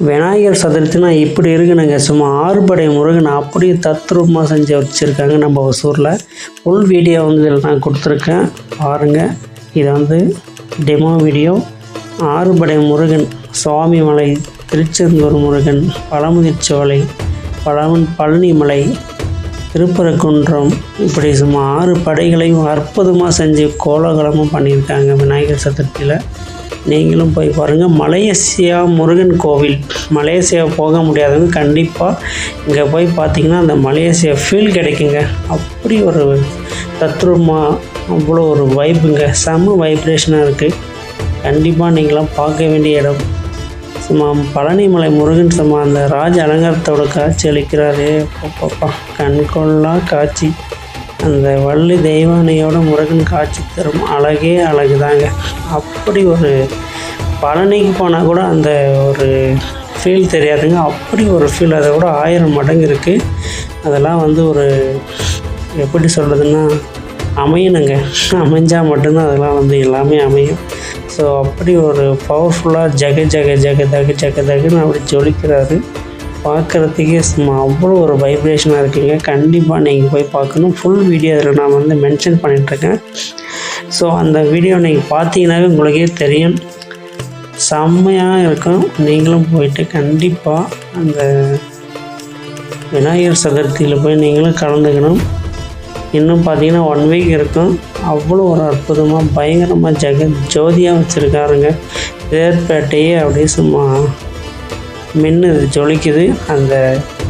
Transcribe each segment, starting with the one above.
விநாயகர் சதுர்த்தினா இப்படி இருக்குனுங்க. சும்மா 6 படை முருகன் அப்படியே தத்ரூபமாக செஞ்சு வச்சுருக்காங்க நம்ம ஒசூரில். ஃபுல் வீடியோ வந்து இதில் நான் கொடுத்துருக்கேன் பாருங்கள். இதை வந்து டெமோ வீடியோ. 6 படை முருகன், சுவாமிமலை, திருச்செந்தூர் முருகன், பழமுதிர்ச்சோலை, பழனிமலை, திருப்பரங்குன்றம், இப்படி சும்மா 6 படைகளையும் அற்புதமாக செஞ்சு கோலாகலமும் பண்ணியிருக்காங்க விநாயகர் சதுர்த்தியில். நீங்களும் போய் பாருங்கள். மலேசியா முருகன் கோவில். மலேசியா போக முடியாதவங்க கண்டிப்பாக இங்கே போய் பார்த்தீங்கன்னா அந்த மலேசியா ஃபீல் கிடைக்குங்க. அப்படி ஒரு தத்ரூபமாக அவ்வளோ ஒரு வைப்புங்க, செம்ம வைப்ரேஷனாக இருக்குது. கண்டிப்பாக நீங்களாம் பார்க்க வேண்டிய இடம். சும்மா பழனிமலை முருகன் சும்மா அந்த ராஜ அலங்காரத்தோட காட்சி அளிக்கிறாரு. பாப்பா கண்கொள்ளா காட்சி. அந்த வள்ளி தெய்வானையோட முருகன் காட்சி தரும் அழகே அழகு தாங்க. அப்படி ஒரு பழனிக்கு போனால் கூட அந்த ஒரு ஃபீல் தெரியாதுங்க. அப்படி ஒரு ஃபீல், அதை விட 1000 மடங்கு இருக்குது. அதெல்லாம் வந்து ஒரு எப்படி சொல்கிறதுன்னா அமையணுங்க. அமைஞ்சால் மட்டும்தான் அதெல்லாம் வந்து எல்லாமே அமையும். ஸோ அப்படி ஒரு பவர்ஃபுல்லாக ஜகன்னு அப்படி ஜொலிக்கிறாரு. பார்க்குறதுக்கே சும்மா அவ்வளோ ஒரு வைப்ரேஷனாக இருக்குங்க. கண்டிப்பாக நீங்கள் போய் பார்க்கணும். ஃபுல் வீடியோ அதில் நான் வந்து மென்ஷன் பண்ணிகிட்ருக்கேன். ஸோ அந்த வீடியோ நீங்கள் பார்த்தீங்கன்னாவே உங்களுக்கே தெரியும், செம்மையாக இருக்கும். நீங்களும் போயிட்டு கண்டிப்பாக அந்த விநாயகர் சதுர்த்தியில் போய் நீங்களும் கலந்துக்கணும். இன்னும் பார்த்தீங்கன்னா 1 வீக் இருக்கும். அவ்வளோ ஒரு அற்புதமாக பயங்கரமாக ஜோதியாக வச்சுருக்காருங்க. தேர்பேட்டையே அப்படியே சும்மா மின்னுது, ஜொலிக்குது. அந்த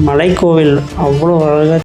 மலைக்கோவில் அவ்வளோ அழகாக